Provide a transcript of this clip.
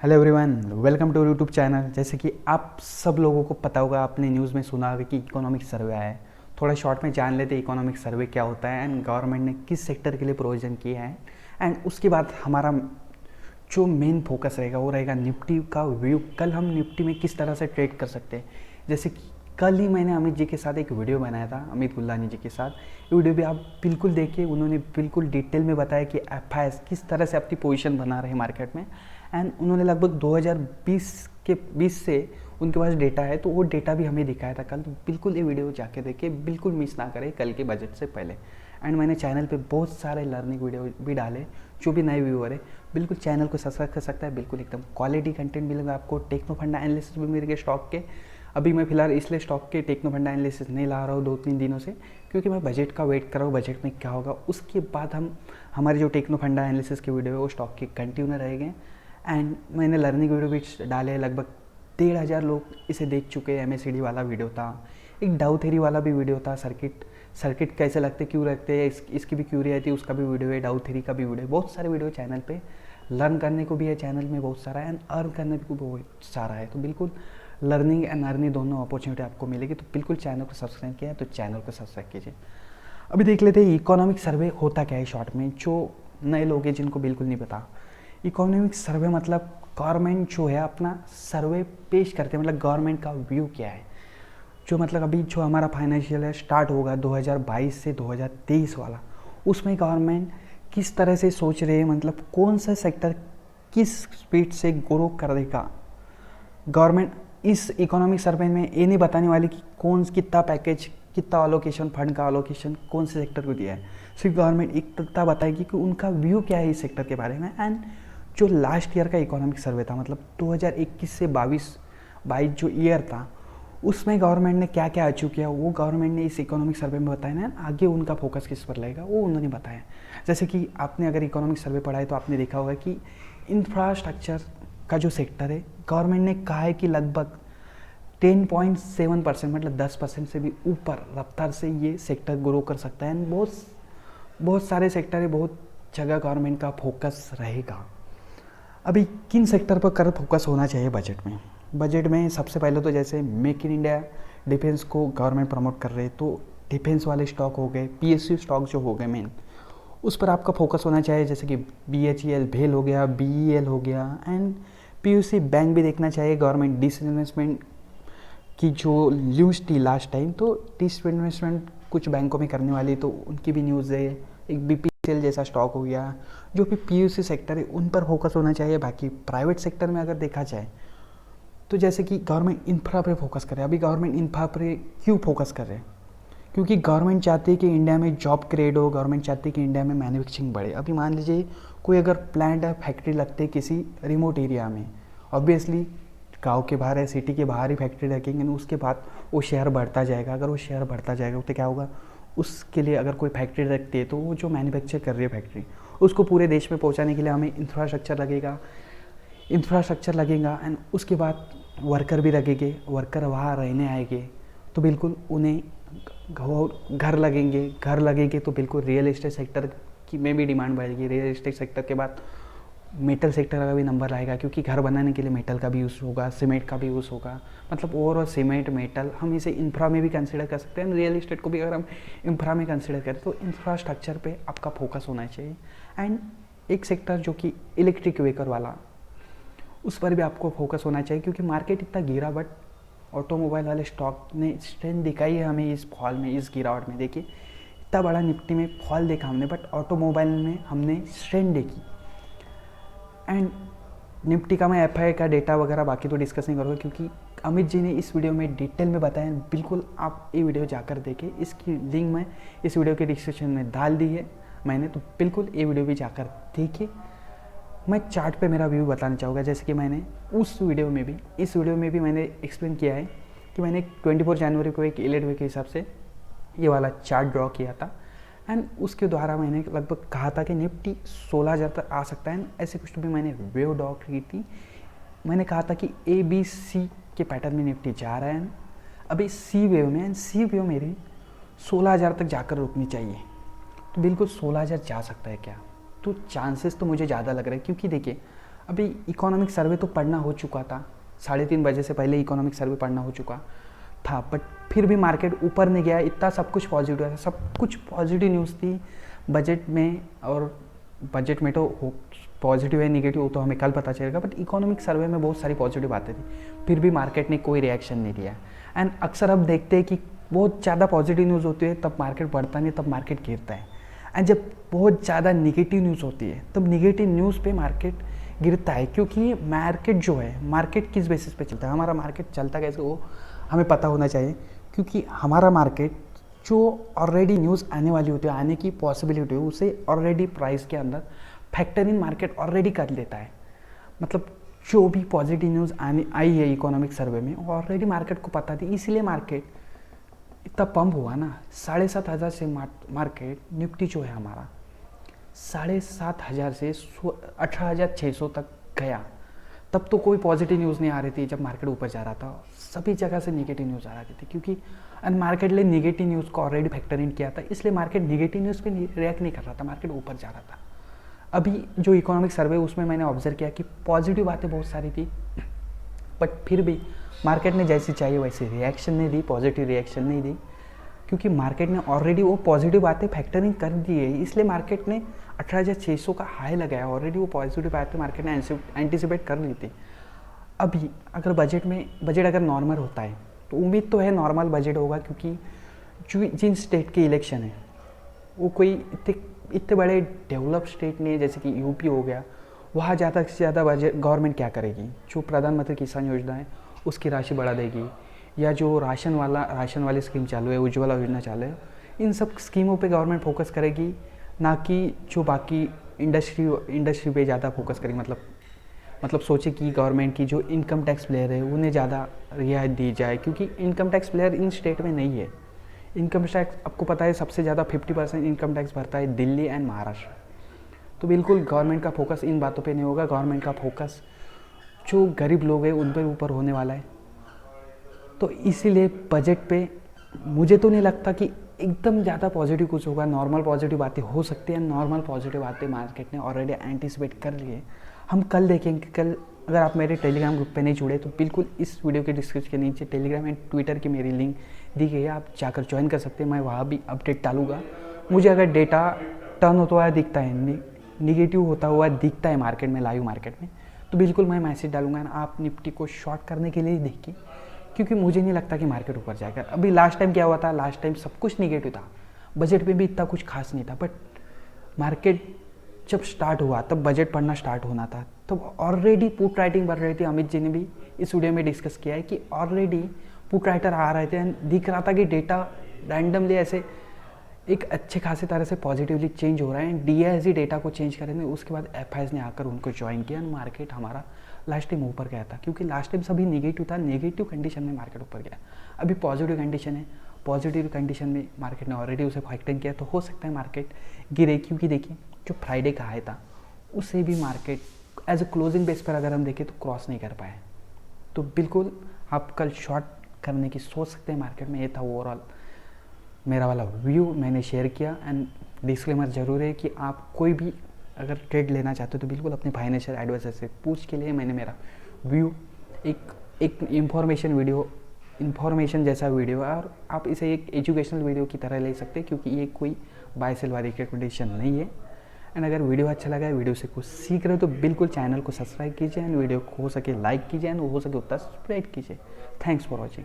Hello everyone, welcome to YouTube channel. जैसे कि आप सब लोगों को पता होगा, आपने न्यूज़ में सुना होगा कि इकोनॉमिक सर्वे आया है। थोड़ा शॉर्ट में जान लेते हैं इकोनॉमिक सर्वे क्या होता है एंड गवर्नमेंट ने किस सेक्टर के लिए प्रोविजन किया है। एंड उसके बाद हमारा जो मेन फोकस रहेगा वो रहेगा निफ्टी का व्यू। कल हम निफ्टी में किस तरह से ट्रेड कर सकते हैं। जैसे कि कल ही मैंने अमित जी के साथ एक वीडियो बनाया था, अमित गुल्लानी जी के साथ। ये वीडियो भी आप बिल्कुल देखिए, उन्होंने बिल्कुल डिटेल में बताया कि एफआईएस किस तरह से अपनी पोजीशन बना रहे हैं मार्केट में। एंड उन्होंने लगभग 2020 से उनके पास डेटा है, तो वो डेटा भी हमें दिखाया था कल। तो बिल्कुल ये वीडियो जाके देखिए, बिल्कुल मिस ना करें कल के बजट से पहले। एंड मैंने चैनल पे बहुत सारे लर्निंग वीडियो भी डाले। जो भी नए व्यूअर है बिल्कुल चैनल को सब्सक्राइब कर सकता है। बिल्कुल एकदम क्वालिटी कंटेंट मिलेगा आपको। टेक्नो फंडा एनालिसिस भी मिलेंगे स्टॉक के। अभी मैं फिलहाल इसलिए स्टॉक के टेक्नो फंडा एनालिसिस नहीं ला रहा हूँ 2-3 दिनों से, क्योंकि मैं बजट का वेट कर रहा हूँ, बजट में क्या होगा। उसके बाद हम हमारे जो टेक्नो फंडा एनालिसिस की वीडियो है वो स्टॉक के कंटिन्यू रहेंगे। एंड मैंने लर्निंग वीडियो भी डाले, लगभग 1,500 लोग इसे देख चुके हैं। MACD वाला वीडियो था, एक डाउ थ्योरी वाला भी वीडियो था, सर्किट कैसे लगते क्यों लगते हैं इसकी भी क्यूरी आई थी, उसका भी वीडियो है, डाउ थ्योरी का भी वीडियो है। बहुत सारे वीडियो चैनल पे लर्न करने को भी है, चैनल में बहुत सारा है, एंड अर्न करने को भी बहुत सारा है। तो बिल्कुल लर्निंग एंड अर्निंग दोनों अपॉर्चुनिटी आपको मिलेगी। तो बिल्कुल चैनल को सब्सक्राइब किया है तो चैनल को सब्सक्राइब कीजिए। अभी देख लेते हैं इकोनॉमिक सर्वे होता क्या है शॉर्ट में, जो नए लोग हैं जिनको बिल्कुल नहीं पता। इकोनॉमिक सर्वे मतलब गवर्नमेंट जो है अपना सर्वे पेश करते हैं, मतलब गवर्नमेंट का व्यू क्या है। जो मतलब अभी जो हमारा फाइनेंशियल है स्टार्ट होगा 2022 से 2023 वाला, उसमें गवर्नमेंट किस तरह से सोच रहे हैं, मतलब कौन सा सेक्टर किस स्पीड से ग्रो करेगा। गवर्नमेंट इस इकोनॉमिक सर्वे में ये नहीं बताने वाली कि कौन कितना पैकेज, कितना अलोकेशन, फंड का अलोकेशन कौन से सेक्टर को दिया है। सिर्फ गवर्नमेंट इतना बताएगी कि उनका व्यू क्या है इस सेक्टर के बारे में। एंड जो लास्ट ईयर का इकोनॉमिक सर्वे था, मतलब 2021 से 22 जो ईयर था, उसमें गवर्नमेंट ने क्या क्या अचीव किया वो गवर्नमेंट ने इस इकोनॉमिक सर्वे में बताया ना। आगे उनका फोकस किस पर रहेगा वो उन्होंने बताया। जैसे कि आपने अगर इकोनॉमिक सर्वे पढ़ा है तो आपने देखा होगा कि इंफ्रास्ट्रक्चर का जो सेक्टर है, गवर्नमेंट ने कहा है कि लगभग 10.7%, मतलब 10% से भी ऊपर रफ्तार से ये सेक्टर ग्रो कर सकता है। एंड बहुत सारे सेक्टर है, बहुत जगह गवर्नमेंट का फोकस रहेगा। अभी किन सेक्टर पर कर फोकस होना चाहिए बजट में। बजट में सबसे पहले तो जैसे मेक इन इंडिया डिफेंस को गवर्नमेंट प्रमोट कर रहे हैं, तो डिफेंस वाले स्टॉक हो गए, PSU स्टॉक जो हो गए मेन, उस पर आपका फोकस होना चाहिए। जैसे कि BHEL भेल हो गया, BEL हो गया, एंड PUC बैंक भी देखना चाहिए। गवर्नमेंट डिसइन्वेस्टमेंट की जो न्यूज़ थी लास्ट टाइम, तो डिसइन्वेस्टमेंट कुछ बैंकों में करने वाली, तो उनकी भी न्यूज़ है। एक BPCL जैसा स्टॉक हो गया। जो भी PUC सेक्टर है उन पर फोकस होना चाहिए। बाकी प्राइवेट सेक्टर में अगर देखा जाए तो जैसे कि गवर्नमेंट इंफ्रा पे फोकस करे। अभी गवर्नमेंट इंफ्रा पे क्यों फोकस कर रहे हैं, क्योंकि गवर्नमेंट चाहती है कि इंडिया में जॉब क्रिएट हो, गवर्नमेंट चाहती है कि इंडिया में मैन्युफैक्चरिंग बढ़े। अभी मान लीजिए कोई अगर प्लांट या फैक्ट्री लगते है किसी रिमोट एरिया में, ऑब्वियसली गांव के बाहर या सिटी के बाहर ही फैक्ट्री रखेंगे, उसके बाद वो शहर बढ़ता जाएगा। अगर वो शहर बढ़ता जाएगा तो क्या होगा, उसके लिए अगर कोई फैक्ट्री रखती है तो वो जो मैन्युफैक्चर कर रही है फैक्ट्री, उसको पूरे देश में पहुंचाने के लिए हमें इंफ्रास्ट्रक्चर लगेगा। एंड उसके बाद वर्कर भी लगेंगे, वर्कर वहाँ रहने आएंगे तो बिल्कुल उन्हें घर लगेंगे तो बिल्कुल रियल एस्टेट सेक्टर की में भी डिमांड बढ़ेगी। रियल एस्टेट सेक्टर के बाद मेटल सेक्टर का भी नंबर आएगा, क्योंकि घर बनाने के लिए मेटल का भी यूज़ होगा, सीमेंट का भी यूज़ होगा। मतलब ओवरऑल सीमेंट, मेटल, हम इसे इंफ्रा में भी कंसिडर कर सकते हैं। रियल एस्टेट को भी अगर हम इंफ्रा में कंसिडर करें तो इंफ्रास्ट्रक्चर पे आपका फोकस होना चाहिए। एंड एक सेक्टर जो कि इलेक्ट्रिक व्हीकल वाला, उस पर भी आपको फोकस होना चाहिए, क्योंकि मार्केट इतना गिरा, बट ऑटोमोबाइल वाले स्टॉक ने स्ट्रेंथ दिखाई है हमें इस फॉल में, इस गिरावट में। देखिए इतना बड़ा निफ्टी में फॉल देखा हमने, बट ऑटोमोबाइल में हमने स्ट्रेंथ देखी। एंड निफ्टी का मैं FI का डेटा वगैरह बाकी तो डिस्कस नहीं करूँगा, क्योंकि अमित जी ने इस वीडियो में डिटेल में बताया। बिल्कुल आप ये वीडियो जाकर देखें, इसकी लिंक मैं इस वीडियो के डिस्क्रिप्शन में डाल दी है मैंने, तो बिल्कुल ये वीडियो भी जाकर देखिए। मैं चार्ट पे मेरा व्यू बताना चाहूँगा। जैसे कि मैंने इस वीडियो में भी मैंने एक्सप्लेन किया है कि मैंने 24 जनवरी को एक एलेट वे के हिसाब से ये वाला चार्ट ड्रॉ किया था। एंड उसके द्वारा मैंने लगभग कहा था कि निफ्टी 16,000 तक आ सकता है। ऐसे कुछ भी मैंने वेव ड्रॉ की थी। मैंने कहा था कि ABC के पैटर्न में निफ्टी जा रहा है अभी C वेव में, एंड C वेव मेरी 16,000 तक जाकर रुकनी चाहिए। तो बिल्कुल 16,000 जा सकता है क्या, तो चांसेस तो मुझे ज़्यादा लग रहा है, क्योंकि देखिए अभी इकोनॉमिक सर्वे तो पढ़ना हो चुका था, 3:30 बजे से पहले इकोनॉमिक सर्वे पढ़ना हो चुका था, बट फिर भी मार्केट ऊपर नहीं गया। इतना सब कुछ पॉजिटिव था, सब कुछ पॉजिटिव न्यूज़ थी बजट में। और बजट में तो पॉजिटिव है निगेटिव वो तो हमें कल पता चलेगा, बट इकोनॉमिक सर्वे में बहुत सारी पॉजिटिव बातें थी, फिर भी मार्केट ने कोई रिएक्शन नहीं दिया। एंड अक्सर हम देखते हैं कि बहुत ज़्यादा पॉजिटिव न्यूज़ होती है तब मार्केट बढ़ता नहीं, तब मार्केट गिरता है। एंड जब बहुत ज़्यादा निगेटिव न्यूज़ होती है तब निगेटिव न्यूज़ पे मार्केट गिरता है, क्योंकि मार्केट जो है, मार्केट किस बेसिस पे चलता है, हमारा मार्केट चलता कैसे वो हमें पता होना चाहिए। क्योंकि हमारा मार्केट जो ऑलरेडी न्यूज़ आने वाली होती है, आने की पॉसिबिलिटी है, उसे ऑलरेडी प्राइस के अंदर फैक्टर इन मार्केट ऑलरेडी कर लेता है। मतलब जो भी पॉजिटिव न्यूज़ आई है इकोनॉमिक सर्वे में ऑलरेडी मार्केट को पता थी, इसलिए मार्केट इतना पंप हुआ ना। 7,500 से मार्केट निफ्टी जो है हमारा 7,500 से 18,600 तक गया। तब तो कोई पॉजिटिव न्यूज़ नहीं आ रही थी जब मार्केट ऊपर जा रहा था, सभी जगह से निगेटिव न्यूज़ आ रही थी, क्योंकि मार्केट ने निगेटिव न्यूज़ को ऑलरेडी फैक्टर इन किया था, इसलिए मार्केट निगेटिव न्यूज़ पे रिएक्ट नहीं कर रहा था, मार्केट ऊपर जा रहा था। अभी जो इकोनॉमिक सर्वे उसमें मैंने ऑब्जर्व किया कि पॉजिटिव बातें बहुत सारी थी, बट फिर भी मार्केट ने जैसी चाहिए वैसी रिएक्शन नहीं दी, पॉजिटिव रिएक्शन नहीं दी, क्योंकि मार्केट ने ऑलरेडी वो पॉजिटिव बातें फैक्टरिंग कर दी है, इसलिए मार्केट ने 18,600 का हाई लगाया। ऑलरेडी वो पॉजिटिव बातें मार्केट ने एंटिसिपेट कर ली थी। अभी अगर बजट अगर नॉर्मल होता है तो उम्मीद तो है नॉर्मल बजट होगा, क्योंकि जो जिन स्टेट के इलेक्शन है वो कोई इतने बड़े डेवलप स्टेट नहीं है, जैसे कि यूपी हो गया, वहाँ ज़्यादा से ज़्यादा बजट गवर्नमेंट क्या करेगी, जो प्रधानमंत्री किसान योजना है उसकी राशि बढ़ा देगी, या जो राशन वाली स्कीम चालू है, उज्ज्वला योजना चालू है, इन सब स्कीमों पे गवर्नमेंट फोकस करेगी, ना कि जो बाकी इंडस्ट्री पे ज़्यादा फोकस करेगी। मतलब सोचे कि गवर्नमेंट की जो इनकम टैक्स प्लेयर है उन्हें ज़्यादा रियायत दी जाए, क्योंकि income tax player in state में नहीं है। इनकम टैक्स आपको पता है सबसे ज़्यादा 50% इनकम टैक्स भरता है दिल्ली एंड महाराष्ट्र। तो बिल्कुल गवर्नमेंट का फोकस इन बातों पे नहीं होगा, गवर्नमेंट का फोकस जो गरीब लोग हैं उन पर ऊपर होने वाला है। तो इसीलिए बजट पे मुझे तो नहीं लगता कि एकदम ज़्यादा पॉजिटिव कुछ होगा, नॉर्मल पॉजिटिव बातें हो सकती हैं। नॉर्मल पॉजिटिव बातें मार्केट ने ऑलरेडी एंटिसिपेट कर लिए, हम कल देखेंगे। कल अगर आप मेरे टेलीग्राम ग्रुप पे नहीं जुड़े तो बिल्कुल इस वीडियो के डिस्क्रिप्शन के नीचे टेलीग्राम एंड ट्विटर की मेरी लिंक दी गई है, आप जाकर ज्वाइन कर सकते हैं। मैं वहाँ भी अपडेट डालूँगा। मुझे अगर डेटा टर्न होता हुआ दिखता है, निगेटिव होता हुआ दिखता है मार्केट में, लाइव मार्केट में, तो बिल्कुल मैं मैसेज डालूंगा ना, आप निफ्टी को शॉर्ट करने के लिए देखिए, क्योंकि मुझे नहीं लगता कि मार्केट ऊपर जाएगा। अभी लास्ट टाइम क्या हुआ था, लास्ट टाइम सब कुछ निगेटिव था, बजट में भी इतना कुछ खास नहीं था, बट मार्केट जब स्टार्ट हुआ तब बजट पढ़ना स्टार्ट होना था, तब ऑलरेडी पुट राइटिंग बढ़ रही थी। अमित जी ने भी इस वीडियो में डिस्कस किया है कि ऑलरेडी पुट राइटर आ रहे थे, दिख रहा था कि डेटा रैंडमली ऐसे एक अच्छे खासे तरह से पॉजिटिवली चेंज हो रहा है। डीआईजी डेटा को चेंज करेंगे, उसके बाद एफआईएस ने आकर उनको ज्वाइन किया, मार्केट हमारा लास्ट टाइम ऊपर गया था, क्योंकि लास्ट टाइम सभी नेगेटिव था, नेगेटिव कंडीशन में मार्केट ऊपर गया। अभी पॉजिटिव कंडीशन है, पॉजिटिव कंडीशन में मार्केट ने ऑलरेडी उसे फैक्टरिंग किया, तो हो सकता है मार्केट गिरे, क्योंकि देखिए जो फ्राइडे का हाई था उससे भी market as a closing base पर अगर हम देखें तो क्रॉस नहीं कर पाए। तो बिल्कुल आप कल शॉर्ट करने की सोच सकते हैं मार्केट में। ये था ओवरऑल मेरा वाला व्यू, मैंने शेयर किया। एंड डिस्क्लेमर ज़रूर है कि आप कोई भी अगर ट्रेड लेना चाहते हो तो बिल्कुल अपने फाइनेंशियल एडवाइजर से पूछ के लिए मैंने मेरा व्यू एक इन्फॉर्मेशन जैसा वीडियो है, और आप इसे एक एजुकेशनल वीडियो की तरह ले सकते हैं, क्योंकि ये कोई बाय सेल वाली रिकमेंडेशन नहीं है। एंड अगर वीडियो अच्छा लगा है, वीडियो से कुछ सीख रहे हो तो बिल्कुल चैनल को सब्सक्राइब कीजिए, एंड वीडियो को हो सके लाइक कीजिए, एंड हो सके उतना स्प्रेड कीजिए। Thanks for watching.